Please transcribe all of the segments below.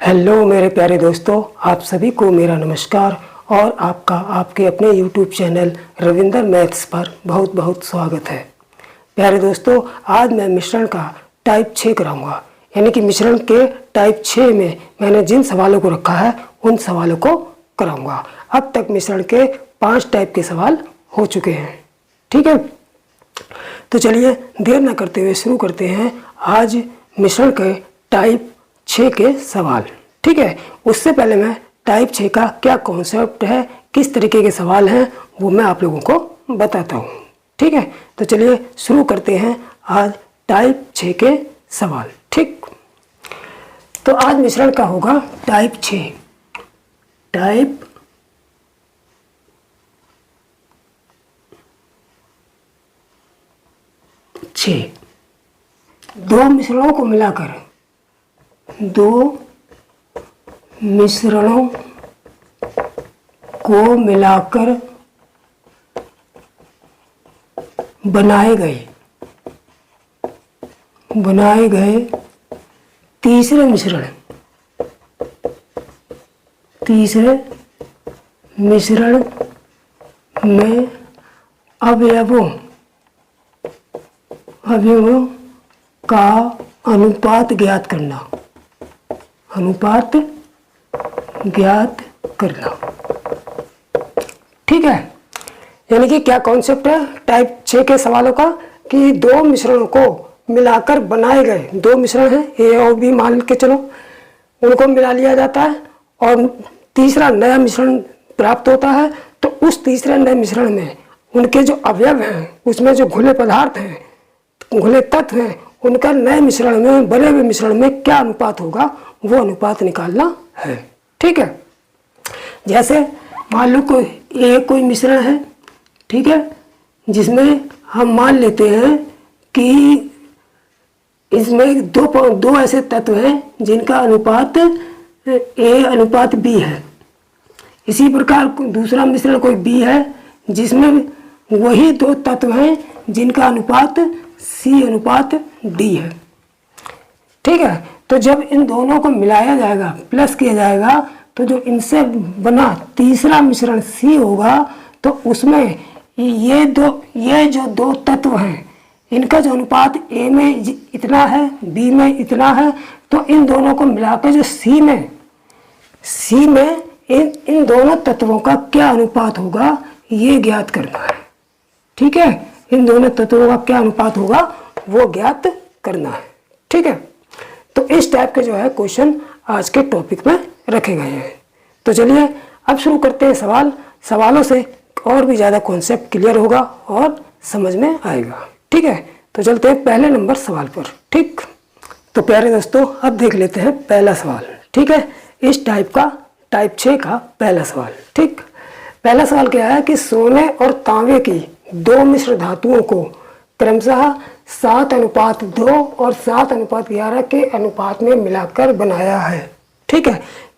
Hello मेरे प्यारे दोस्तों, आप सभी को मेरा नमस्कार और आपका आपके अपने YouTube चैनल रविंदर मैथ्स पर बहुत बहुत स्वागत है। प्यारे दोस्तों, आज मैं मिश्रण का टाइप 6 कराऊंगा, यानी कि मिश्रण के टाइप 6 में मैंने जिन सवालों को रखा है उन सवालों को कराऊंगा। अब तक मिश्रण के 5 टाइप के सवाल हो चुके हैं। ठीक है, तो चलिए देर न करते हुए शुरू करते हैं आज मिश्रण के टाइप 6 के सवाल। ठीक है, उससे पहले मैं टाइप 6 का क्या कॉन्सेप्ट है, किस तरीके के सवाल हैं, वो मैं आप लोगों को बताता हूँ। ठीक है, तो चलिए शुरू करते हैं आज टाइप 6 के सवाल। ठीक, तो आज मिश्रण का होगा टाइप 6। टाइप 6 दो मिश्रणों को मिलाकर बनाए गए तीसरे मिश्रण में अवयवों का अनुपात ज्ञात करना। ठीक है, यानी कि क्या कॉन्सेप्ट है टाइप 6 के सवालों का कि दो मिश्रणों को मिलाकर बनाए गए, दो मिश्रण हैं ए और बी मान के चलो, उनको मिला लिया जाता है और तीसरा नया मिश्रण प्राप्त होता है। तो उस तीसरे नए मिश्रण में उनके जो अवयव हैं, उसमें जो घुले पदार्थ हैं, घुले तत्व हैं, उनका नए मिश्रण में, बने हुए मिश्रण में क्या अनुपात होगा, वो अनुपात निकालना है। ठीक है, जैसे मान लो कोई मिश्रण है, ठीक है, जिसमें हम मान लेते हैं कि इसमें दो ऐसे तत्व हैं जिनका अनुपात ए अनुपात बी है। इसी प्रकार दूसरा मिश्रण कोई बी है जिसमें वही दो तत्व हैं जिनका अनुपात सी अनुपात डी है। ठीक है, तो जब इन दोनों को मिलाया जाएगा, प्लस किया जाएगा, तो जो इनसे बना तीसरा मिश्रण सी होगा, तो उसमें ये जो दो तत्व हैं, इनका जो अनुपात ए में इतना है, बी में इतना है, तो इन दोनों को मिलाकर जो सी में इन दोनों तत्वों का क्या अनुपात होगा, ये ज्ञात करना है। ठीक है, इन दोनों तत्वों का क्या अनुपात होगा वो ज्ञात करना है। ठीक है, तो इस टाइप के जो है क्वेश्चन आज के टॉपिक में रखे गए हैं। तो चलिए अब शुरू करते हैं सवालों से और भी ज़्यादा कॉन्सेप्ट क्लियर होगा और समझ में आएगा। ठीक है, तो चलते हैं पहले नंबर सवाल पर। ठीक, तो प्यारे दोस्तों अब देख लेते हैं पहला सवाल। ठीक है, इस टाइप 6 का पहला सवाल। ठीक, पहला सवाल क्या है कि सोने और तांबे की दो मिश्र धातुओं को क्रमशः 7:2 और 7:11 के अनुपात में मिलाकर बनाया है। ठीक है,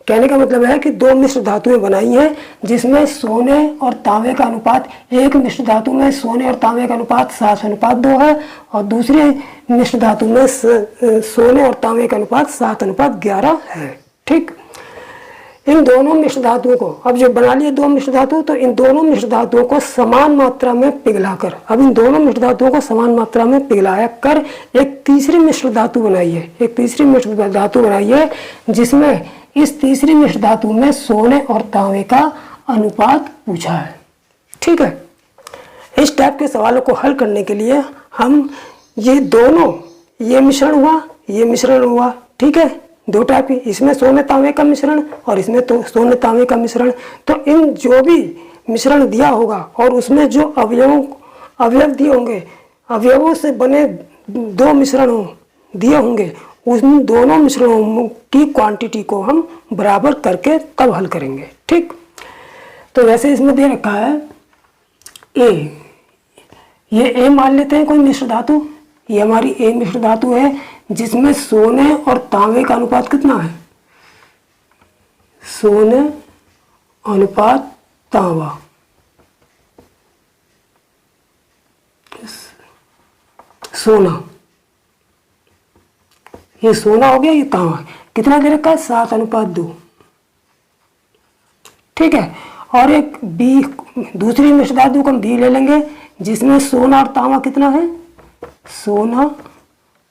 कहने का मतलब है कि दो मिश्र धातुएं बनाई हैं जिसमें सोने और तांबे का अनुपात, एक मिश्र धातु में सोने और तांबे का अनुपात 7:2 है और दूसरे मिश्र धातु में सोने और तांबे का अनुपात 7:11 है। ठीक, इन दोनों मिश्र धातुओं को अब जो बना लिए दो मिश्र धातु, तो इन दोनों मिश्र धातुओं को समान मात्रा में पिघलाकर, अब इन दोनों मिश्र धातुओं को समान मात्रा में पिघलाया कर एक तीसरी मिश्र धातु बनाई है, एक तीसरी मिश्र धातु बनाई है जिसमें इस तीसरी मिश्र धातु में सोने और तांबे का अनुपात पूछा है। ठीक है, इस टाइप के सवालों को हल करने के लिए हम ये मिश्रण हुआ। ठीक है, दो टाइप की, इसमें सोने तांबे का मिश्रण और इसमें तो सोने तांबे का मिश्रण। तो इन जो भी मिश्रण दिया होगा और उसमें जो अवयव दिए होंगे, अवयवों से बने दो मिश्रण दिए होंगे, उन दोनों मिश्रणों की क्वांटिटी को हम बराबर करके तब हल करेंगे। ठीक, तो वैसे इसमें दे रखा है ये ए मान लेते हैं कोई मिश्र धातु, ये हमारी ए मिश्र धातु है जिसमें सोने और तांबे का अनुपात कितना है, सोने अनुपात तांबा, सोना, ये सोना हो गया, ये तांबा। कितना दे रखा है 7:2। ठीक है, और एक बी, दूसरी मिश्र धातु को हम बी ले लेंगे जिसमें सोना और तांबा कितना है, सोना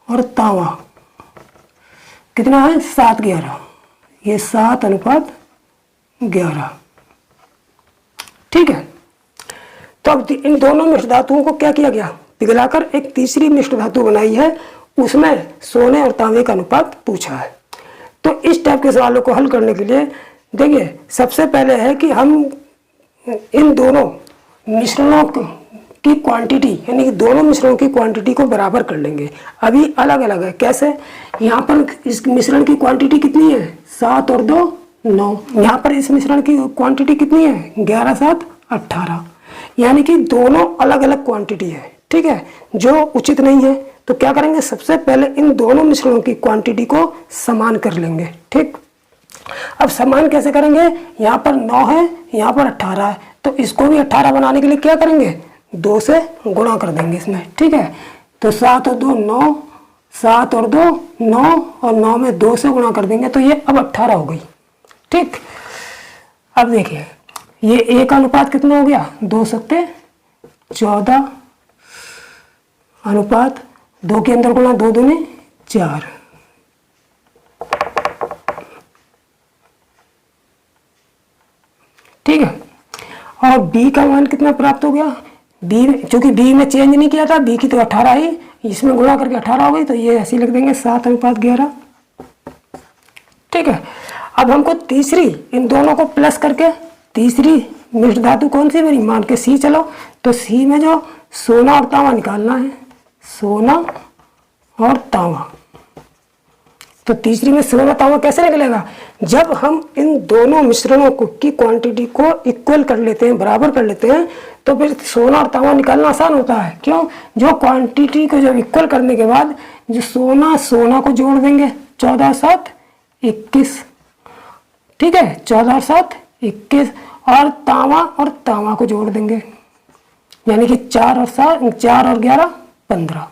और तांबा कितना है 7:11, ये 7:11। ठीक है, तो अब इन दोनों मिश्र धातुओं को क्या किया गया, पिघलाकर एक तीसरी मिश्र धातु बनाई है, उसमें सोने और तांबे का अनुपात पूछा है। तो इस टाइप के सवालों को हल करने के लिए देखिए, सबसे पहले है कि हम इन दोनों मिश्रणों की क्वांटिटी, यानी कि दोनों मिश्रणों की क्वांटिटी को बराबर कर लेंगे। अभी अलग अलग है, कैसे, यहाँ पर इस मिश्रण की क्वांटिटी कितनी है 7 और 2 9, यहाँ पर इस मिश्रण की क्वांटिटी कितनी है 11 7 18, यानी कि दोनों अलग अलग क्वांटिटी है। ठीक है, जो उचित नहीं है तो क्या करेंगे, सबसे पहले इन दोनों मिश्रणों की क्वांटिटी को समान कर लेंगे। ठीक, अब समान कैसे करेंगे, यहाँ पर 9 है, यहाँ पर 18 है, तो इसको भी 18 बनाने के लिए क्या करेंगे, 2 से गुणा कर देंगे इसमें। ठीक है, तो 7 और 2 9, 7 और 2 9, और 9 में 2 से गुणा कर देंगे तो ये अब 18 हो गई। ठीक, अब देखिए ये ए का अनुपात कितना हो गया, 2 सत्ते 14 अनुपात 2 के अंदर गुणा 2 दूनी 4। ठीक है, और b का मान कितना प्राप्त हो गया, b, चूंकि b में चेंज नहीं किया था, b की तो 18 ही, इसमें गुणा करके 18 हो गई, तो ये ऐसे लिख देंगे 7:11। ठीक है, अब हमको तीसरी, इन दोनों को प्लस करके तीसरी मिश्र धातु कौन सी बनी, मान के C चलो, तो C में जो सोना और तांबा निकालना है, सोना और तांबा, तो तीसरी में सोना तांबा कैसे निकलेगा, जब हम इन दोनों मिश्रणों को की क्वांटिटी को इक्वल कर लेते हैं, बराबर कर लेते हैं, तो फिर सोना और तांबा निकालना आसान होता है। क्यों, जो क्वांटिटी को जब इक्वल करने के बाद जो सोना को जोड़ देंगे 14 7 21। ठीक है, 14 और 7 21, और तांबा को जोड़ देंगे, यानी कि 4 और 11 15।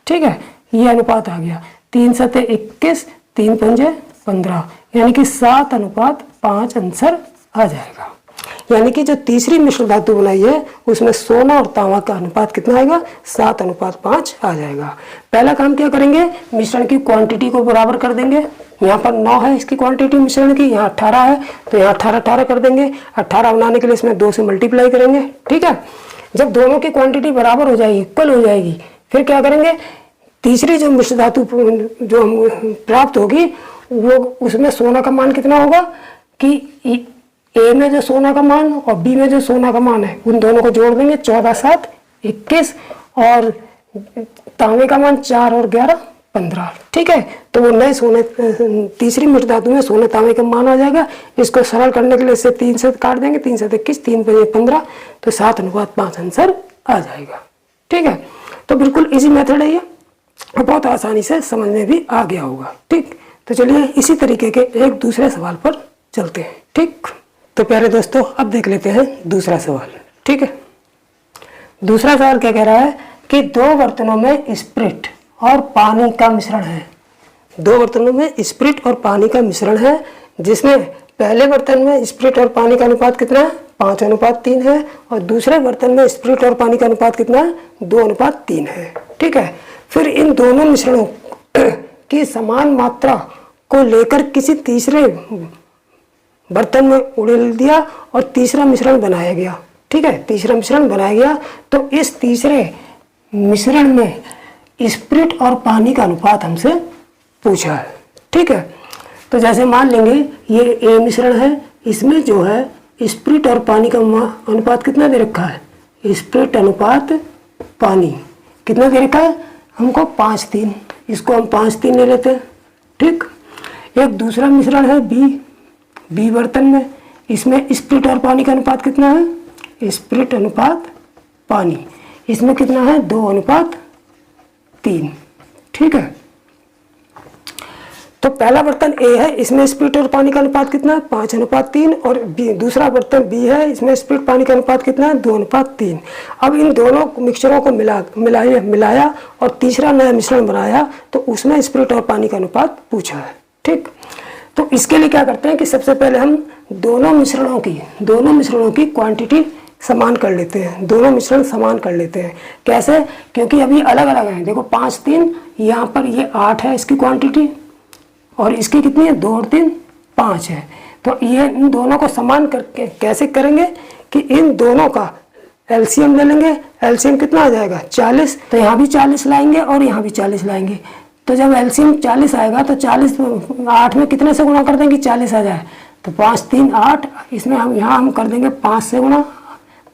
ठीक है, ये अनुपात आ गया, 3 सत्ते 21, 3 पंजे 15, यानी कि 7:5 आंसर आ जाएगा। यानी कि जो तीसरी मिश्र धातु बनाई है उसमें सोना और तांबा का अनुपात कितना आएगा, 7:5 आ जाएगा। पहला काम क्या करेंगे, मिश्रण की क्वांटिटी को बराबर कर देंगे। यहाँ पर 9 है इसकी क्वांटिटी मिश्रण की, यहाँ 18 है, तो यहाँ 18 कर देंगे। 18 बनाने के लिए इसमें 2 से मल्टीप्लाई करेंगे। ठीक है, जब दोनों की क्वांटिटी बराबर हो जाएगी, इक्वल हो जाएगी, फिर क्या करेंगे, तीसरी जो मिश्र धातु जो हम प्राप्त होगी वो, उसमें सोना का मान कितना होगा कि ए में जो सोना का मान और बी में जो सोना का मान है उन दोनों को जोड़ देंगे, 14 7 21, और तांबे का मान 4 और 11 15। ठीक है, तो वो नए सोने, तीसरी मिश्र धातु में सोने तांबे का मान आ जाएगा। इसको सरल करने के लिए इसे 3 से काट देंगे, 3 से 21, 3 पंजे 15, तो 7:5 आंसर आ जाएगा। ठीक है, तो बिल्कुल इजी मेथड है ये, बहुत आसानी से समझ में भी आ गया होगा। ठीक, तो चलिए इसी तरीके के एक दूसरे सवाल पर चलते हैं। ठीक, तो प्यारे दोस्तों अब देख लेते हैं दूसरा सवाल। ठीक है, दूसरा सवाल क्या कह रहा है कि 2 बर्तनों में स्प्रिट और पानी का मिश्रण है। 2 बर्तनों में स्प्रिट और पानी का मिश्रण है, जिसमें पहले बर्तन में स्प्रिट और पानी का अनुपात कितना है, 5:3 है, और दूसरे बर्तन में स्प्रिट और पानी का अनुपात कितना है, 2:3 है। ठीक है, फिर इन दोनों मिश्रणों की समान मात्रा को लेकर किसी तीसरे बर्तन में उड़ेल दिया और तीसरा मिश्रण बनाया गया। ठीक है, तीसरा मिश्रण बनाया गया, तो इस तीसरे मिश्रण में स्प्रिट और पानी का अनुपात हमसे पूछा है। ठीक है, तो जैसे मान लेंगे ये ए मिश्रण है, इसमें जो है स्प्रिट और पानी का अनुपात कितना दे रखा है, स्प्रिट अनुपात पानी कितना दे रखा है हमको 5:3, इसको हम 5:3 ले लेते हैं। ठीक, एक दूसरा मिश्रण है बी बर्तन में, इसमें स्प्रिट और पानी का अनुपात कितना है, स्प्रिट अनुपात पानी, इसमें कितना है 2:3। ठीक है, तो पहला बर्तन ए है, इसमें स्प्रिट और पानी का अनुपात कितना है 5:3, और दूसरा बर्तन बी है, इसमें स्प्रिट पानी का अनुपात कितना है 2:3। अब इन दोनों मिक्सचरों को मिलाया और तीसरा नया मिश्रण बनाया, तो उसमें स्प्रिट और पानी का अनुपात पूछा है। ठीक। तो इसके लिए क्या करते हैं कि सबसे पहले हम दोनों मिश्रणों की क्वांटिटी समान कर लेते हैं, दोनों मिश्रण समान कर लेते हैं। कैसे? क्योंकि अभी अलग अलग हैं। देखो 5 3 यहाँ पर ये 8 है इसकी क्वांटिटी, और इसकी कितनी है 2 और 3 5 है। तो ये इन दोनों को समान करके कैसे करेंगे कि इन दोनों का एलसीएम ले लेंगे। एलसीएम कितना आ जाएगा 40, तो यहाँ भी 40 लाएंगे और यहाँ भी 40 लाएंगे। तो जब एलसीएम 40 आएगा तो 40 8 में कितने से गुणा कर देंगे 40 आ जाए, तो 5 3 8, इसमें हम यहाँ हम कर देंगे 5 से गुणा,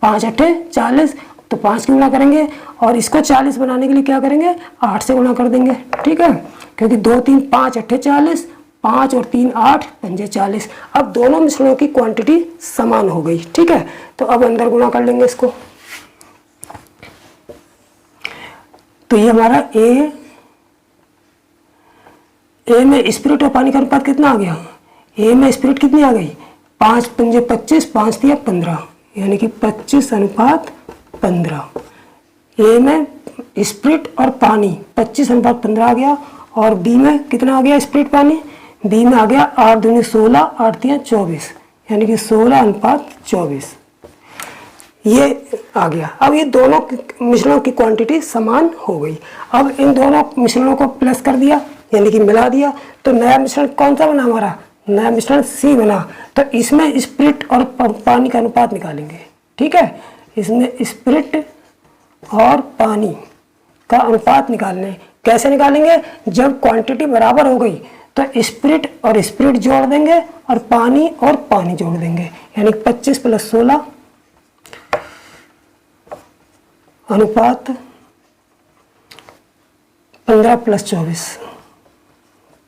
5 8 40, तो 5 की गुणा करेंगे, और इसको 40 बनाने के लिए क्या करेंगे 8 से गुणा कर देंगे। ठीक है, क्योंकि 2 3 5 8 40, 5 और 3 8 5 40। अब दोनों मिश्रणों की क्वांटिटी समान हो गई। ठीक है, तो अब अंदर गुणा कर लेंगे इसको। तो ये हमारा ए में स्पिरिट और पानी का अनुपात कितना आ गया, ए में स्पिरिट कितनी आ गई 5 5 25, 5 दिया 15, यानी कि 25 अनुपात 15। ए में स्पिरिट और पानी 25 अनुपात 15 आ गया, और बी में कितना आ गया स्पिरिट पानी, बी में आ गया 8 दूनी 16, 8 दिया 24, यानी कि 16 अनुपात 24 ये आ गया। अब ये दोनों मिश्रणों की क्वांटिटी समान हो गई। अब इन दोनों मिश्रणों को प्लस कर दिया, यानी कि मिला दिया, तो नया मिश्रण कौन सा बना हमारा, नया मिश्रण सी बना। तो इसमें स्पिरिट और पानी का अनुपात निकालेंगे। ठीक है, इसमें स्पिरिट और पानी का अनुपात निकालने, कैसे निकालेंगे, जब क्वांटिटी बराबर हो गई तो स्पिरिट और स्पिरिट जोड़ देंगे और पानी जोड़ देंगे, यानी 25 + 16 अनुपात 15 + 24,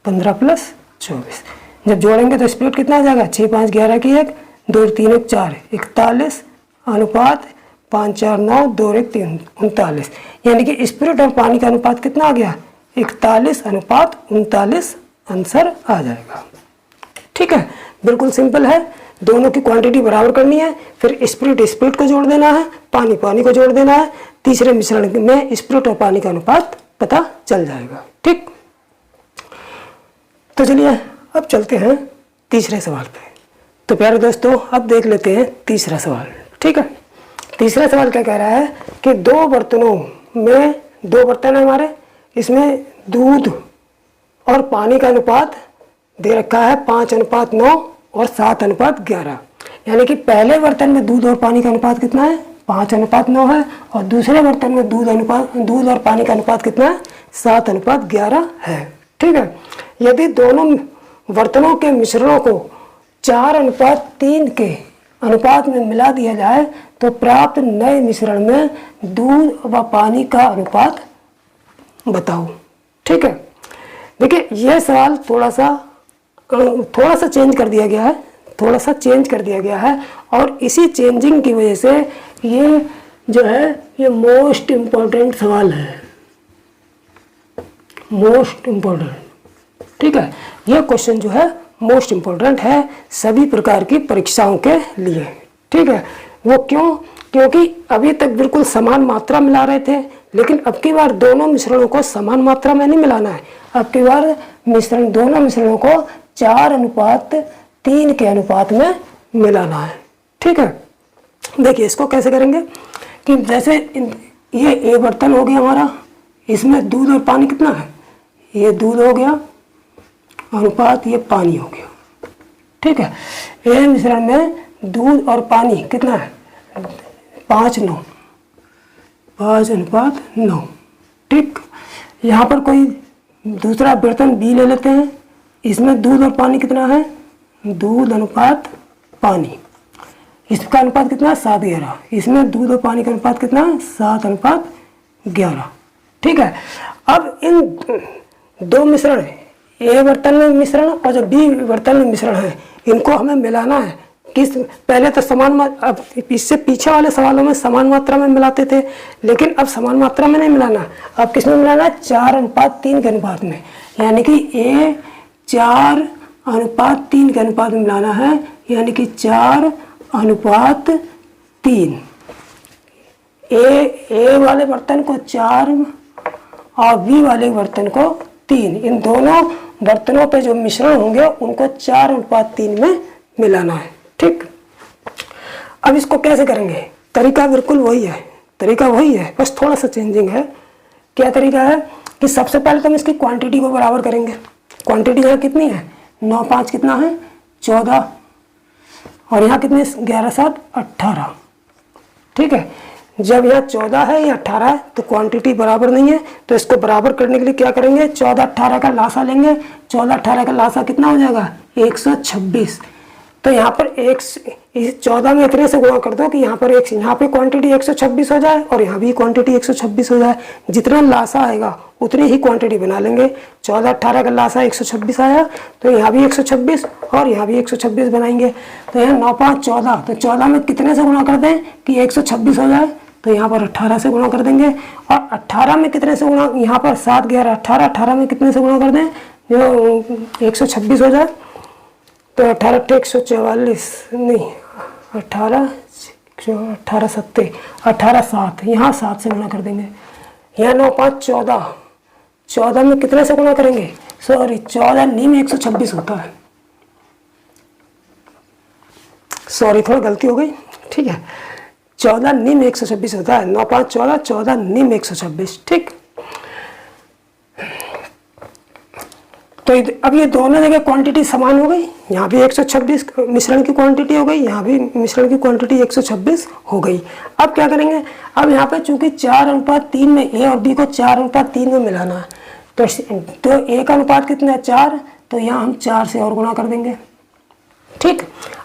15 + 24। जब जोड़ेंगे तो स्पिरिट कितना आ जाएगा 6 5 11 की 1, 2 3 1 4, 41 अनुपात 5 4 9, 2 1 3 39, यानी कि स्पिरिट और पानी का अनुपात कितना आ गया 41 अनुपात 39 आंसर आ जाएगा। ठीक है, बिल्कुल सिंपल है। दोनों की क्वांटिटी बराबर करनी है, फिर स्पिरिट को जोड़ देना है, पानी को जोड़ देना है, तीसरे मिश्रण में स्पिरिट और पानी का अनुपात पता चल जाएगा। ठीक, तो चलिए अब चलते हैं तीसरे सवाल पे। तो प्यारे दोस्तों अब देख लेते हैं तीसरा सवाल। ठीक है, तीसरा सवाल क्या कह रहा है कि दो बर्तन है हमारे, इसमें दूध और पानी का अनुपात दे रखा है 5 अनुपात 9 और 7 अनुपात 11, यानी कि पहले बर्तन में दूध और पानी का अनुपात कितना है 5 अनुपात 9 है, और दूसरे बर्तन में दूध और पानी का अनुपात कितना है 7 अनुपात 11 है। ठीक है, यदि दोनों बर्तनों के मिश्रणों को 4 अनुपात 3 के अनुपात में मिला दिया जाए तो प्राप्त नए मिश्रण में दूध व पानी का अनुपात बताओ। ठीक है, देखिए यह सवाल थोड़ा सा चेंज कर दिया गया है, और इसी चेंजिंग की वजह से ये जो है ये मोस्ट इम्पोर्टेंट सवाल है, मोस्ट इम्पोर्टेंट। ठीक है, यह क्वेश्चन जो है मोस्ट इम्पोर्टेंट है सभी प्रकार की परीक्षाओं के लिए। ठीक है, वो क्यों, क्योंकि अभी तक बिल्कुल समान मात्रा मिला रहे थे, लेकिन अब की बार दोनों मिश्रणों को समान मात्रा में नहीं मिलाना है। अब की बार दोनों मिश्रणों को 4 अनुपात 3 के अनुपात में मिलाना है। ठीक है, देखिए इसको कैसे करेंगे कि जैसे ये ए बर्तन हो गया हमारा, इसमें दूध और पानी कितना है, ये दूध हो गया अनुपात ये पानी हो गया। ठीक है, ए मिश्रण में दूध और पानी कितना है 5 अनुपात 9। ठीक, यहाँ पर कोई दूसरा बर्तन बी ले लेते हैं, इसमें दूध और पानी कितना है, दूध अनुपात पानी, इसका अनुपात कितना है 7 11, इसमें दूध और पानी का अनुपात कितना है 7 अनुपात 11। ठीक है, अब इन दो मिश्रण है, ए बर्तन में मिश्रण और जो बी बर्तन में मिश्रण है, इनको हमें मिलाना है। किस पहले तो अब इससे पीछे वाले सवालों में समान मात्रा में मिलाते थे, लेकिन अब समान मात्रा में नहीं मिलाना, अब किस में मिलाना है 4 अनुपात 3 के अनुपात में, यानी कि ए 4 अनुपात 3 के अनुपात में मिलाना है, यानी कि 4 अनुपात 3। ए वाले बर्तन को 4 और बी वाले बर्तन को 3। इन दोनों बर्तनों पे जो मिश्रण होंगे उनको 4:3 में मिलाना है। ठीक, अब इसको कैसे करेंगे? तरीका बिल्कुल वही है, तरीका वही है, बस थोड़ा सा चेंजिंग है। क्या तरीका है कि सबसे पहले तो हम इसकी क्वांटिटी को बराबर करेंगे। क्वांटिटी यहाँ कितनी है? 9 5 कितना है? 14, और यहाँ कितने? 11 7 18। ठीक है, जब यहाँ 14 है या 18 है तो क्वांटिटी बराबर नहीं है, तो इसको बराबर करने के लिए क्या करेंगे? 14 18 का लासा लेंगे। 14 18 का लासा कितना हो जाएगा? 126। तो यहाँ पर इस 14 में इतने से गुणा कर दो कि यहाँ पर यहाँ पे क्वांटिटी 126 हो जाए और यहाँ भी क्वांटिटी 126 हो जाए। जितना लासा आएगा उतनी ही क्वांटिटी बना लेंगे। 14 18 का लासा 126 आया, तो यहाँ भी 126 और यहाँ भी 126 बनाएंगे। तो यहाँ 9 5 14, तो 14 में कितने से गुणा कर दें कि 126 हो जाए? तो यहाँ पर 18 से गुणा कर देंगे। और 18 में कितने से गुणा? यहाँ पर 7 11 18, 18 में कितने से गुणा कर दें जो 126 हो जाए? तो 18 144 नहीं, 18 7 18 7, यहाँ 7 से गुणा कर देंगे। यहाँ 9 5 14, 14 में कितने से गुणा करेंगे? सॉरी, 14 नहीं में 126 होता है। सॉरी, थोड़ी गलती हो गई। ठीक है, 14 नहीं में 126 होता है। 9 5 14, 14 नहीं में 126। ठीक, तो अब ये दोनों जगह क्वांटिटी समान हो गई। यहाँ भी 126 मिश्रण की क्वांटिटी हो गई, यहाँ भी मिश्रण की क्वांटिटी 126 हो गई। अब क्या करेंगे? अब यहाँ पे चूंकि 4:3 में ए और बी को 4:3 में मिलाना है, तो ए का अनुपात कितना है? 4, तो यहाँ हम 4 से और गुणा कर देंगे। ठीक,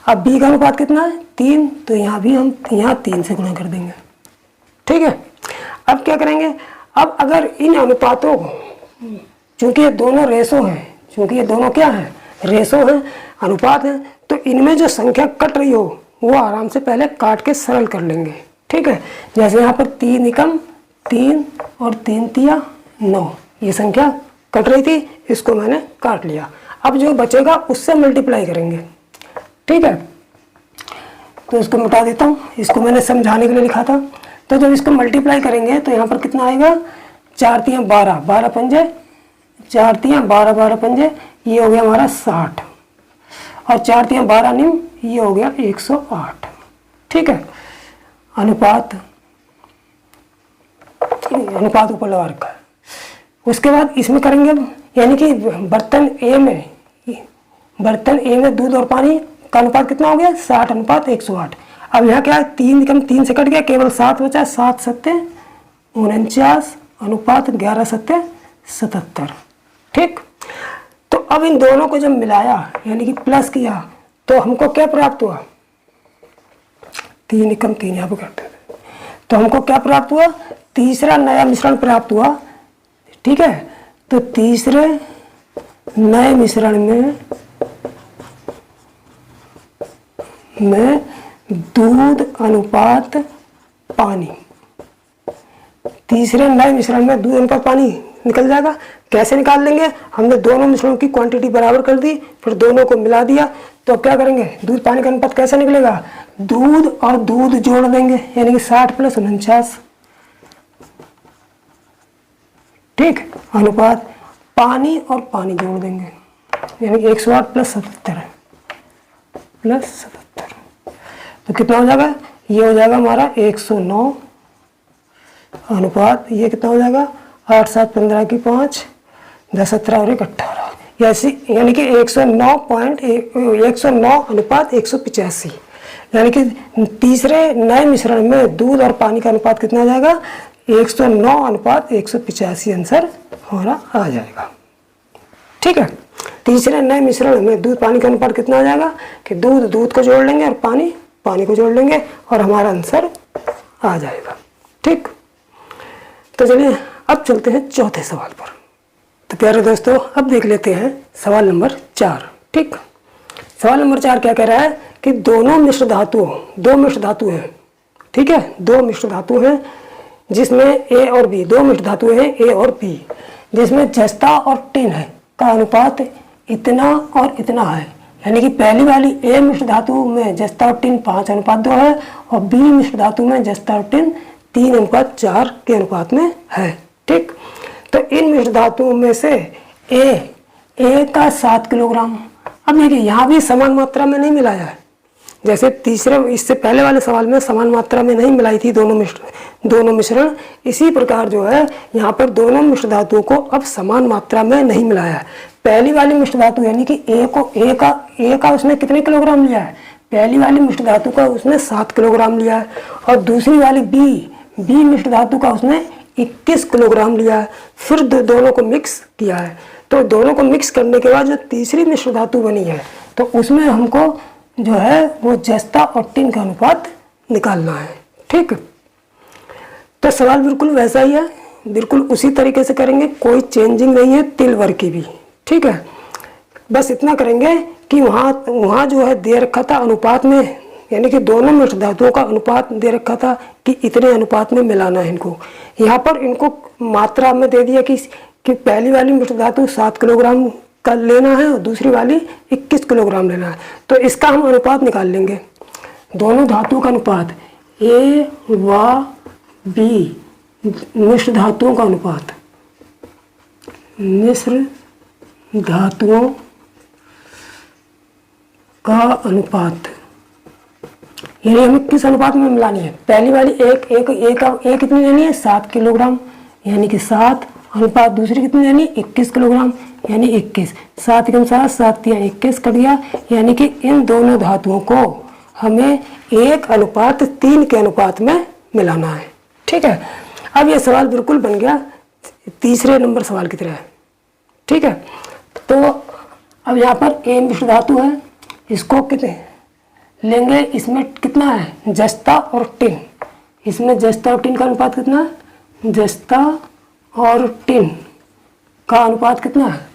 अब बी का अनुपात कितना है? 3, तो यहाँ भी हम 3 से गुणा कर देंगे। ठीक है, अब क्या करेंगे? अब अगर इन अनुपातों को, चूंकि ये दोनों रेशो हैं, चूंकि ये दोनों क्या है? रेशो हैं, अनुपात हैं, तो इनमें जो संख्या कट रही हो वो आराम से पहले काट के सरल कर लेंगे। ठीक है, जैसे यहाँ पर 3 एकम 3 और 3 तिया 9, ये संख्या कट रही थी, इसको मैंने काट लिया। अब जो बचेगा उससे मल्टीप्लाई करेंगे। ठीक है, तो इसको मिटा देता हूँ, इसको मैंने समझाने के लिए लिखा था। तो जब इसको मल्टीप्लाई करेंगे तो यहाँ पर कितना आएगा? 4 तिया 12, 12 पंजे 4 तिया 12, 12 पंजे, ये हो गया हमारा 60, और 4 तिया 12 निम, ये हो गया 108। ठीक है, अनुपात ऊपर लगा रखा है। उसके बाद इसमें करेंगे, यानी कि बर्तन ए में दूध और पानी का अनुपात कितना हो गया? 60:108। अब यहाँ क्या है? 3 कम 3 से कट गया, केवल 7 बचा। 7 7 49 अनुपात 11 7 77। ठीक, तो अब इन दोनों को जब मिलाया यानी कि प्लस किया तो हमको क्या प्राप्त हुआ? 3 कम 3 यहाँ पर करते हैं, तो हमको क्या प्राप्त हुआ? तीसरा नया मिश्रण प्राप्त हुआ। ठीक है, तो तीसरे नए मिश्रण में दूध अनुपात पानी, तीसरे नए मिश्रण में दूध अनुपात पानी निकल जाएगा। कैसे निकाल लेंगे? हमने दोनों मिश्रणों की क्वांटिटी बराबर कर दी, फिर दोनों को मिला दिया। तो अब क्या करेंगे? दूध पानी का अनुपात कैसे निकलेगा? दूध और दूध जोड़ देंगे, यानी कि 60 + 49। ठीक, अनुपात पानी और पानी जोड़ देंगे, यानी कि 108 + 77 तो कितना हो जाएगा? ये हो जाएगा हमारा 109 अनुपात, ये कितना हो जाएगा? 8 7 15 की 5 10 17 और 1 18, यानी कि 109 अनुपात 185। यानी कि तीसरे नए मिश्रण में दूध और पानी का अनुपात कितना आ जाएगा? 109 अनुपात 185 आंसर हमारा आ जाएगा। ठीक है, तीसरे नए मिश्रण में दूध पानी का अनुपात कितना आ जाएगा कि दूध को जोड़ लेंगे और पानी को जोड़ लेंगे और हमारा आंसर आ जाएगा। ठीक, तो चलिए अब चलते हैं चौथे सवाल पर। तो प्यारे दोस्तों, अब देख लेते हैं सवाल नंबर 4। ठीक, सवाल नंबर 4 क्या कह रहा है कि दो मिश्र धातु हैं। ठीक है, 2 मिश्र धातु हैं जिसमें ए और बी, 2 मिश्र धातु हैं ए और बी, जिसमें जस्ता और टिन है का अनुपात इतना और इतना है। यानी कि पहली वाली ए मिश्र धातु में जस्ता और टिन 5:2 है और बी मिश्र धातु में जस्ता और टिन 3:4 के अनुपात में है। ठीक, तो इन मिश्र धातुओं में से ए का 7 किलोग्राम। अब देखिए यहाँ भी समान मात्रा में नहीं मिलाया है, जैसे तीसरे इससे पहले वाले सवाल में समान मात्रा में नहीं मिलाई थी दोनों मिश्रण, इसी प्रकार जो है यहाँ पर दोनों मिश्र धातुओं को अब समान मात्रा में नहीं मिलाया है। पहली वाली मिश्र धातु यानी कि ए का उसने कितने किलोग्राम लिया है, पहली वाली मिश्र धातु का उसने 7 किलोग्राम लिया है, और दूसरी वाली बी मिश्र धातु का उसने 21 किलोग्राम लिया है। फिर दोनों को मिक्स किया है, तो दोनों को मिक्स करने के बाद जो तीसरी मिश्र धातु बनी है तो उसमें हमको जो है वो जस्ता और टिन का अनुपात निकालना है। ठीक, तो सवाल बिल्कुल वैसा ही है, बिल्कुल उसी तरीके से करेंगे, कोई चेंजिंग नहीं है तिल वर्ग की भी। ठीक है, बस इतना करेंगे कि वहाँ जो है दे रखा था अनुपात में, यानी कि दोनों मिश्र धातुओं का अनुपात दे रखा था कि इतने अनुपात में मिलाना है इनको। यहाँ पर इनको मात्रा में दे दिया कि पहली वाली मिश्र धातु 7 किलोग्राम का लेना है और दूसरी वाली 21 किलोग्राम लेना है, तो इसका हम अनुपात निकाल लेंगे। दोनों धातुओं का अनुपात ए व बी मिश्र धातुओं का अनुपात, मिश्र धातुओं का अनुपात, यानी हमें किस अनुपात में मिलानी है। पहली वाली एक कितनी लेनी है 7 किलोग्राम, यानी कि 7 अनुपात दूसरी कितनी लेनी 21 किलोग्राम, यानी 21। 7 के अनुसार 7 या 21 कट गया, यानी कि इन दोनों धातुओं को हमें 1:3 के अनुपात में मिलाना है। ठीक है, अब ये सवाल बिल्कुल बन गया तीसरे नंबर सवाल की तरह। ठीक है, तो अब यहाँ पर ए मिश्र धातु है, इसको कितने लेंगे, इसमें कितना है जस्ता और टिन, इसमें जस्ता और टिन का अनुपात कितना है, जस्ता और टिन का अनुपात कितना है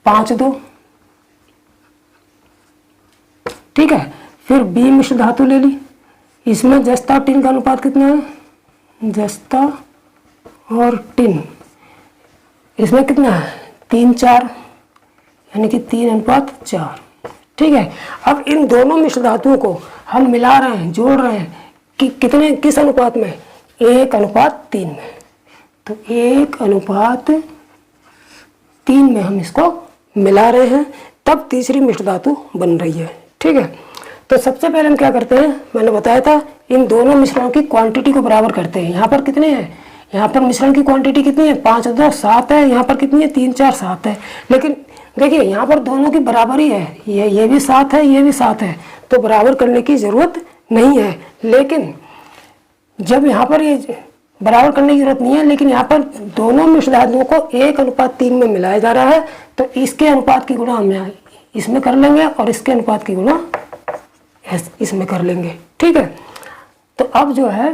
5:2। ठीक है, फिर बी मिश्र धातु ले ली, इसमें जस्ता और टिन का अनुपात कितना है, जस्ता और टिन इसमें कितना है 3:4, यानी कि 3:4। ठीक है, अब इन दोनों मिश्र धातुओं को हम मिला रहे हैं, जोड़ रहे हैं कि किस अनुपात में, 1:3 में। तो 1:3 में हम इसको मिला रहे हैं, तब तीसरी मिश्र धातु बन रही है। ठीक है, तो सबसे पहले हम क्या करते हैं, मैंने बताया था इन दोनों मिश्रणों की क्वांटिटी को बराबर करते हैं। यहाँ पर कितने हैं, यहाँ पर मिश्रण की क्वांटिटी कितनी है 5:2 7 है, यहाँ पर कितनी है 3 4 7 है, लेकिन देखिए यहाँ पर दोनों की बराबरी है, ये भी 7 है, ये भी 7 है, तो बराबर करने की जरूरत नहीं है। लेकिन जब यहाँ पर ये बराबर करने की जरूरत नहीं है, लेकिन यहाँ पर दोनों मिश्र धातुओं को 1:3 में मिलाया जा रहा है, तो इसके अनुपात की गुणा हम यहाँ इसमें कर लेंगे और इसके अनुपात की गुणा इसमें कर लेंगे। ठीक है, तो अब जो है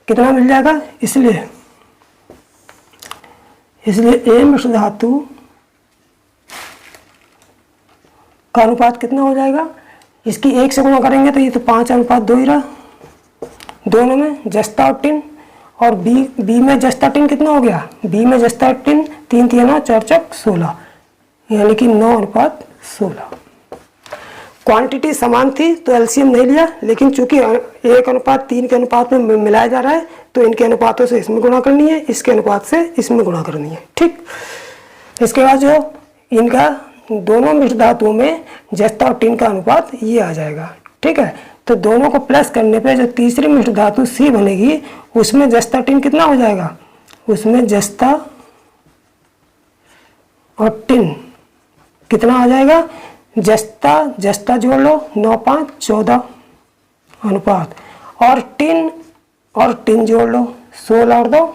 कितना मिल जाएगा, इसलिए ए मिश्र धातु का अनुपात कितना हो जाएगा, इसकी 1 से गुणा करेंगे तो ये तो 5:2 ही रहा दोनों में, जस्ता और टिन, और बी में जस्ता टिन कितना हो गया, बी में जस्ता टिन 3 3 9 4 4 16, यानी कि 9:16। क्वांटिटी समान थी तो एलसीएम नहीं लिया, लेकिन चूंकि 1:3 के अनुपात में मिलाया जा रहा है तो इनके अनुपातों से इसमें गुणा करनी है, इसके अनुपात से इसमें गुणा करनी है। ठीक, इसके बाद जो इनका दोनों मिश्र धातुओं में जस्ता और टिन का अनुपात ये आ जाएगा। ठीक है, तो दोनों को प्लस करने पे जो तीसरी मिश्र धातु सी बनेगी उसमें जस्ता टिन कितना हो जाएगा, उसमें जस्ता और टिन कितना आ जाएगा, जस्ता जोड़ लो 9 5 14 अनुपात, और टिन जोड़ लो 16 और 2।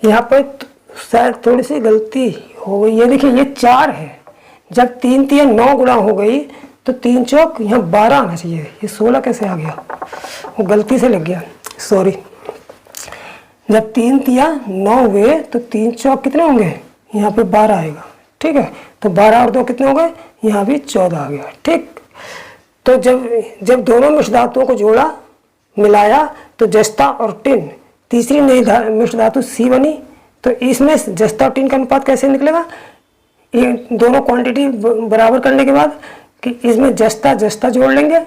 यहाँ पर शायद थोड़ी सी गलती हो गई, ये देखिए ये 4 है, जब 3 3 9 गुणा हो गई तो 3 चौक यहाँ 12 आना चाहिए, ये 16 कैसे आ गया, वो गलती से लग गया, सॉरी। जब 3 3 9 हुए तो 3 चौक कितने होंगे, यहाँ पे 12 आएगा। ठीक है, तो 12 और 2 कितने हो गए, यहाँ भी 14 आ गया। ठीक, तो जब दोनों मिश्र धातुओं को जोड़ा मिलाया तो जस्ता और टिन तीसरी नई मिश्र धातु सी बनी, तो इसमें जस्ता और टिन का अनुपात कैसे निकलेगा, ये दोनों क्वांटिटी बराबर करने के बाद कि इसमें जस्ता जोड़ लेंगे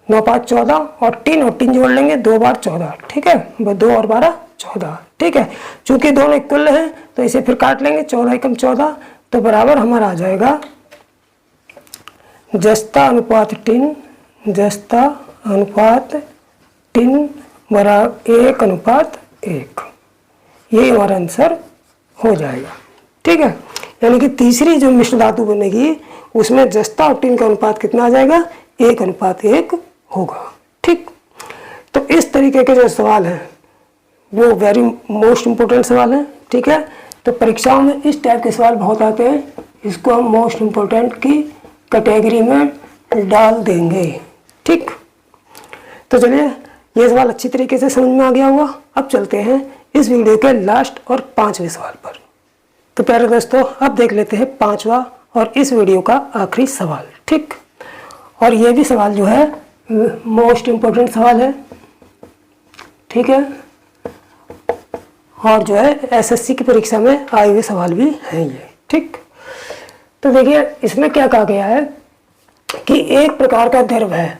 9 5 14 और टिन जोड़ लेंगे 2 बार 14। ठीक है, 2 और 12 14। ठीक है, चूंकि दोनों इक्वल हैं तो इसे फिर काट लेंगे, 14 एकम 14 तो बराबर हमारा आ जाएगा जस्ता अनुपात टिन, जस्ता अनुपात टिन बराबर 1:1। ये हमारा आंसर हो जाएगा। ठीक है, यानी कि तीसरी जो मिश्र धातु बनेगी उसमें जस्ता और टिन का अनुपात कितना आ जाएगा, 1:1 होगा। ठीक, तो इस तरीके के जो सवाल हैं वो वेरी मोस्ट इम्पोर्टेंट सवाल हैं। ठीक है, तो परीक्षाओं में इस टाइप के सवाल बहुत आते हैं, इसको हम मोस्ट इम्पोर्टेंट की कैटेगरी में डाल देंगे। ठीक, तो चलिए ये सवाल अच्छी तरीके से समझ में आ गया होगा। अब चलते हैं इस वीडियो के लास्ट और 5वें सवाल पर। तो प्यारे दोस्तों, अब देख लेते हैं 5वां और इस वीडियो का आखिरी सवाल। ठीक, और ये भी सवाल जो है मोस्ट इम्पोर्टेंट सवाल है। ठीक है, और जो है एसएससी की परीक्षा में आए हुए सवाल भी हैं ये। ठीक, तो देखिए इसमें क्या कहा गया है कि एक प्रकार का द्रव है,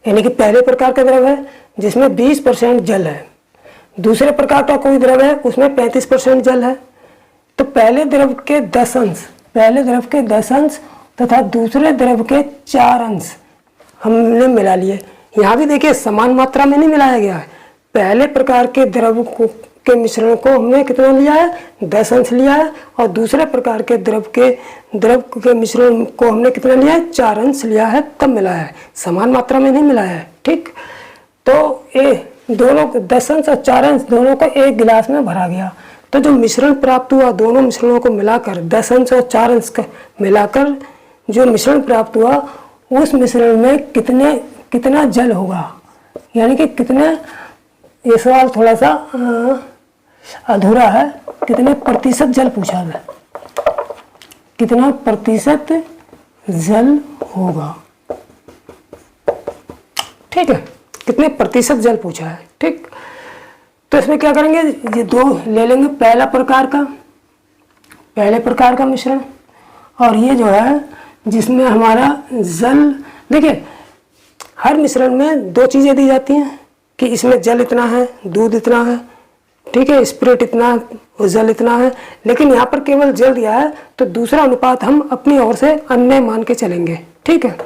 यानी कि पहले प्रकार का द्रव है जिसमें 20% जल है, दूसरे प्रकार का कोई द्रव है उसमें 35% जल है। तो पहले द्रव के 10 अंश तथा दूसरे द्रव के 4 अंश हमने मिला लिए। यहाँ भी देखिए समान मात्रा में नहीं मिलाया गया है। पहले प्रकार के द्रव के मिश्रण को हमने कितना लिया है, 10 अंश लिया है, और दूसरे प्रकार के द्रव के मिश्रण को हमने कितना लिया है, 4 अंश लिया है, तब मिलाया है, समान मात्रा में नहीं मिलाया है। ठीक, तो ये दोनों 10 अंश और 4 अंश दोनों को एक गिलास में भरा गया। तो जो मिश्रण प्राप्त हुआ दोनों मिश्रणों को मिलाकर 10 अंश और 4 अंश का मिलाकर जो मिश्रण प्राप्त हुआ उस मिश्रण में कितना जल होगा, यानी कि कितने, ये सवाल थोड़ा सा अधूरा है, कितने प्रतिशत जल पूछा है, कितना प्रतिशत जल होगा। ठीक है, कितने प्रतिशत जल पूछा है। ठीक, तो इसमें क्या करेंगे, ये दो ले लेंगे, पहले प्रकार का मिश्रण, और ये जो है जिसमें हमारा जल, देखिए हर मिश्रण में 2 चीज़ें दी जाती हैं कि इसमें जल इतना है, दूध इतना है, ठीक है, स्पिरिट इतना और जल इतना है, लेकिन यहाँ पर केवल जल दिया है तो दूसरा अनुपात हम अपनी ओर से अन्य मान के चलेंगे। ठीक है,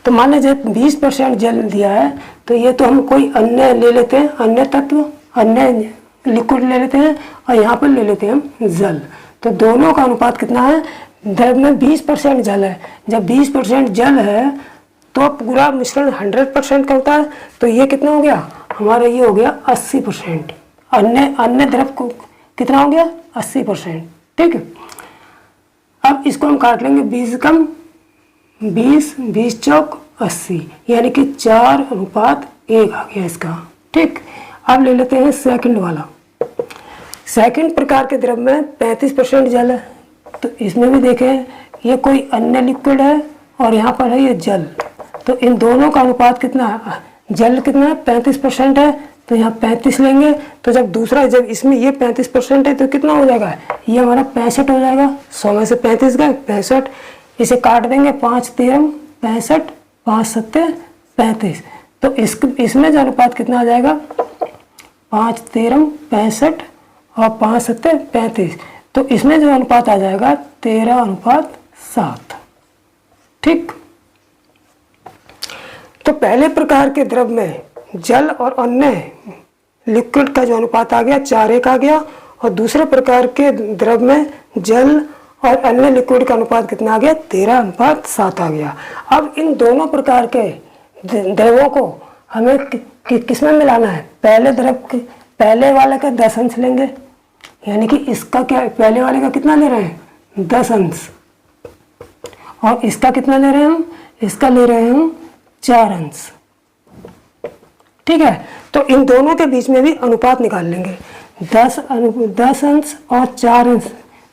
तो मान लीजिए 20% जल दिया है तो ये तो हम कोई अन्य ले लेते हैं, अन्य तत्व, अन्य लिक्विड ले लेते हैं, और यहाँ पर ले लेते हैं हम जल। तो दोनों का अनुपात कितना है, द्रव में 20% जल है, जब 20% जल है तो पूरा मिश्रण 100% का होता है, तो ये कितना हो गया हमारा, ये हो गया 80%। अन्य द्रव को कितना हो गया, 80%। ठीक है, अब इसको हम काट लेंगे, 20 कम 20 चौक 80, यानी कि 4:1 आ गया इसका। ठीक, अब ले लेते हैं सेकंड वाला। सेकंड प्रकार के द्रव में 35% जल है, तो इसमें भी देखें ये कोई अन्य लिक्विड है और यहाँ पर है ये जल, तो इन दोनों का अनुपात कितना है, जल कितना है, 35% है, तो यहाँ 35 लेंगे। तो जब इसमें ये 35% है तो कितना हो जाएगा, ये हमारा 65 हो जाएगा। 100 में से 35 गए 65, इसे काट देंगे, 5 13 65, 5 7 35, तो इसमें जो अनुपात कितना आ जाएगा, 5 13 65 और 5 7 35, तो इसमें जो अनुपात आ जाएगा 13:7। ठीक, तो पहले प्रकार के द्रव में जल और अन्य लिक्विड का जो अनुपात आ गया 4:1 आ गया, और दूसरे प्रकार के द्रव में जल और अन्य लिक्विड का अनुपात कितना आ गया, 13:7 आ गया। अब इन दोनों प्रकार के द्रवों को हमें किसमें मिलाना है, पहले वाले का 10 अंश लेंगे, यानी कि इसका क्या, पहले वाले का कितना ले रहे हैं, 10 अंश, और इसका कितना ले रहे हैं हम, इसका ले रहे हैं हम 4 अंश। ठीक है, तो इन दोनों के बीच में भी अनुपात निकाल लेंगे। 10 अंश और 4 अंश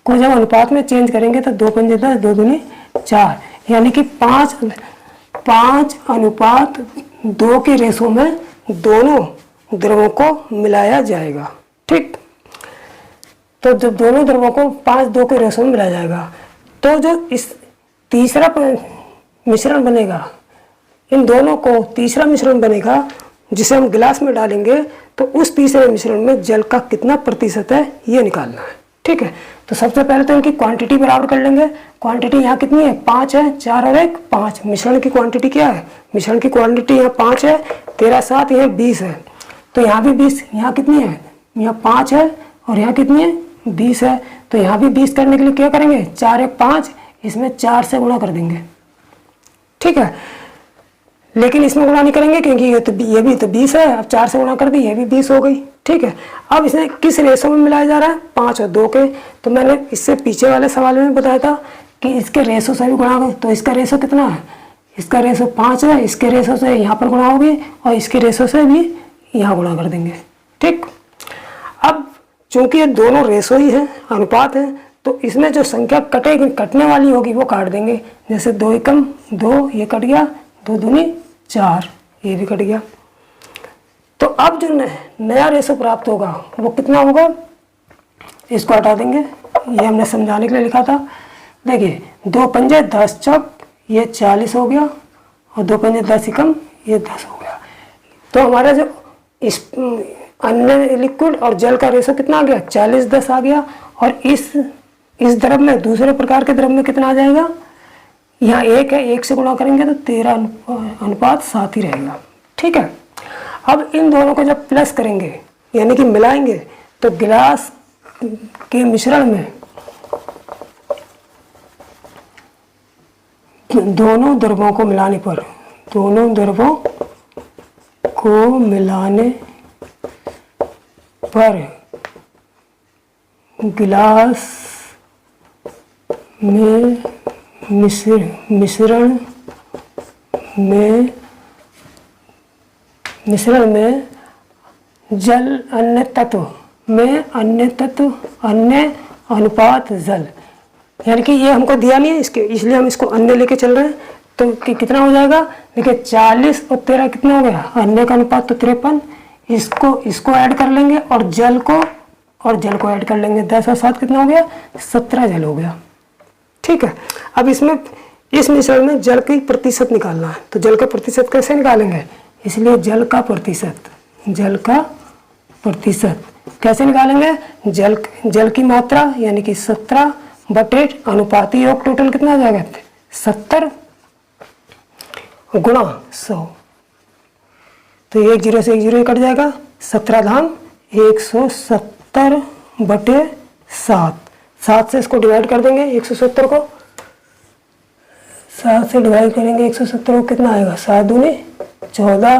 को जब अनुपात में चेंज करेंगे तो 2 पंजे 10, 2 दूनी 4, यानी कि 5:2 के रेशो में दोनों द्रवों को मिलाया जाएगा। ठीक, तो जब दोनों द्रवों को 5:2 के रेशो में मिलाया जाएगा तो जो इस तीसरा मिश्रण बनेगा, इन दोनों को तीसरा मिश्रण बनेगा जिसे हम गिलास में डालेंगे, तो उस तीसरे मिश्रण में जल का कितना प्रतिशत है ये निकालना है। ठीक है, तो सबसे पहले तो इनकी क्वांटिटी बराबर कर लेंगे। क्वांटिटी यहाँ कितनी है, 5 है, 4 और 1 5। मिश्रण की क्वांटिटी क्या है, मिश्रण की क्वांटिटी यहाँ 5 है, 13 7 यहाँ 20 है। तो यहाँ भी 20, यहाँ कितनी है, यहाँ 5 है और यहाँ कितनी है 20 है। तो यहाँ भी 20 करने के लिए क्या करेंगे, 4 1 5, इसमें 4 से गुणा कर देंगे। ठीक है, लेकिन इसमें गुणा नहीं करेंगे क्योंकि ये भी तो 20 है। अब 4 से गुणा कर दी, ये भी 20 हो गई। ठीक है, अब इसे किस रेशो में मिलाया जा रहा है, 5 और 2 के। तो मैंने इससे पीछे वाले सवाल में बताया था कि इसके रेशो से भी गुणा होगा। तो इसका रेशो कितना है, इसका रेशो 5 है, इसके रेशो से यहाँ पर गुणा होगी और इसके रेशो से भी यहाँ गुणा कर देंगे। ठीक, अब चूंकि ये दोनों रेशो ही है, अनुपात है, तो इसमें जो संख्या कटने वाली होगी वो काट देंगे। जैसे 2 एकम 2, ये कट गया, 2 दूनी 4, ये भी कट गया। तो अब जो नया रेशो प्राप्त होगा वो कितना होगा, इसको हटा देंगे। ये हमने समझाने के लिए लिखा था। देखिए 2 पंजे 10 चौक, ये 40 हो गया, और 2 पंजे 10 एकम, ये 10 हो गया। तो हमारा जो इस अन्य लिक्विड और जल का रेशो कितना आ गया, 40 10 आ गया। और इस द्रव में, दूसरे प्रकार के द्रव में कितना आ जाएगा, यहाँ 1 है, 1 से गुणा करेंगे तो 13 अनुपात 7 ही रहेगा। ठीक है, अब इन दोनों को जब प्लस करेंगे यानी कि मिलाएंगे तो गिलास के मिश्रण में दोनों द्रवों को मिलाने पर, दोनों द्रवों को मिलाने पर गिलास में मिश्रण में जल अन्य तत्व में अन्य अनुपात जल, यानी कि ये हमको दिया नहीं है इसके, इसलिए हम इसको अन्य लेके चल रहे हैं। तो कितना हो जाएगा, देखिए 40 और 13 कितना हो गया, अन्य का अनुपात तो 53। इसको ऐड कर लेंगे और जल को ऐड कर लेंगे। 10 और 7 कितना हो गया, 17 जल हो गया। ठीक है, अब इसमें इस मिश्रण में जल की प्रतिशत निकालना है। तो जल का प्रतिशत कैसे निकालेंगे, इसलिए जल का प्रतिशत कैसे निकालेंगे, जल की मात्रा यानी कि 17 बटे अनुपाती योग टोटल कितना आ जाएगा, 70 गुणा 100। तो 1 0 से 1 0 कट जाएगा, 17 धाम 170 बटे 7 से इसको डिवाइड कर देंगे। 170 को 7 से डिवाइड करेंगे, 170 को कितना आएगा, 7 दूनी 14,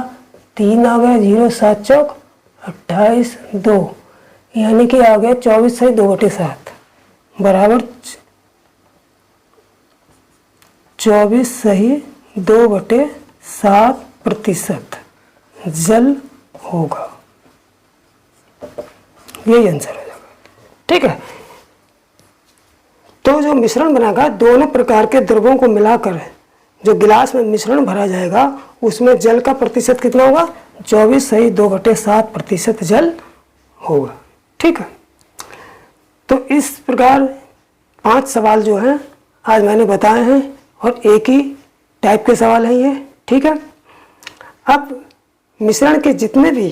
3 आ गया, 0 7 चौक 28 2, यानी कि आ गया 24 सही 2 बटे 7 बराबर 24 सही 2 बटे 7% जल होगा। यही आंसर हो जाएगा। ठीक है, तो जो मिश्रण बनेगा, दोनों प्रकार के द्रवों को मिलाकर जो गिलास में मिश्रण भरा जाएगा उसमें जल का प्रतिशत कितना होगा, 24 सही 2 बटे 7% जल होगा। ठीक है, तो इस प्रकार 5 सवाल जो हैं आज मैंने बताए हैं और एक ही टाइप के सवाल हैं ये। ठीक है, अब मिश्रण के जितने भी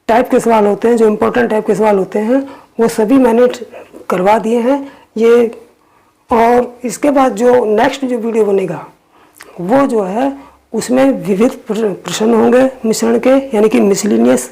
टाइप के सवाल होते हैं, जो इम्पोर्टेंट टाइप के सवाल होते हैं, वो सभी मैंने करवा दिए हैं ये। और इसके बाद जो नेक्स्ट जो वीडियो बनेगा वो जो है उसमें विविध प्रश्न होंगे मिश्रण के, यानी कि मिसलिनियस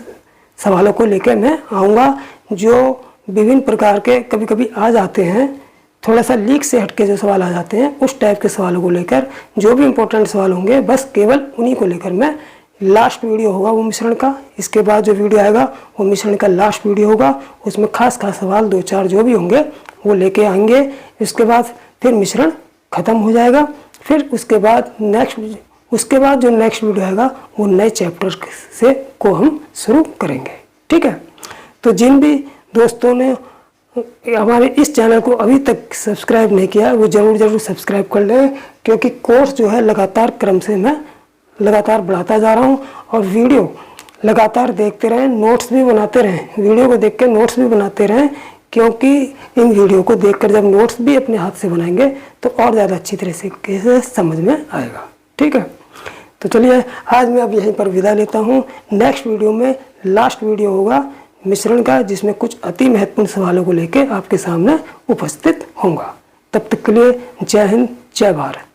सवालों को लेकर मैं आऊँगा, जो विभिन्न प्रकार के कभी कभी आ जाते हैं, थोड़ा सा लीक से हटके जो सवाल आ जाते हैं, उस टाइप के सवालों को लेकर जो भी इम्पोर्टेंट सवाल होंगे बस केवल उन्हीं को लेकर मैं लास्ट वीडियो होगा वो मिश्रण का। इसके बाद जो वीडियो आएगा वो मिश्रण का लास्ट वीडियो होगा, उसमें खास सवाल 2-4 जो भी होंगे वो लेके आएंगे। इसके बाद फिर मिश्रण ख़त्म हो जाएगा। फिर उसके बाद जो नेक्स्ट वीडियो आएगा वो नए चैप्टर से को हम शुरू करेंगे। ठीक है, तो जिन भी दोस्तों ने हमारे इस चैनल को अभी तक सब्सक्राइब नहीं किया वो ज़रूर सब्सक्राइब कर लें, क्योंकि कोर्स जो है लगातार क्रम से मैं लगातार बढ़ाता जा रहा हूँ और वीडियो लगातार देखते रहें, नोट्स भी बनाते रहें, वीडियो को देख के नोट्स भी बनाते रहें, क्योंकि इन वीडियो को देखकर जब नोट्स भी अपने हाथ से बनाएंगे तो और ज़्यादा अच्छी तरह से समझ में आएगा। ठीक है, तो चलिए आज मैं अब यहीं पर विदा लेता हूँ। नेक्स्ट वीडियो में लास्ट वीडियो होगा मिश्रण का, जिसमें कुछ अति महत्वपूर्ण सवालों को लेकर आपके सामने उपस्थित होऊंगा। तब तक के लिए जय हिंद, जय भारत।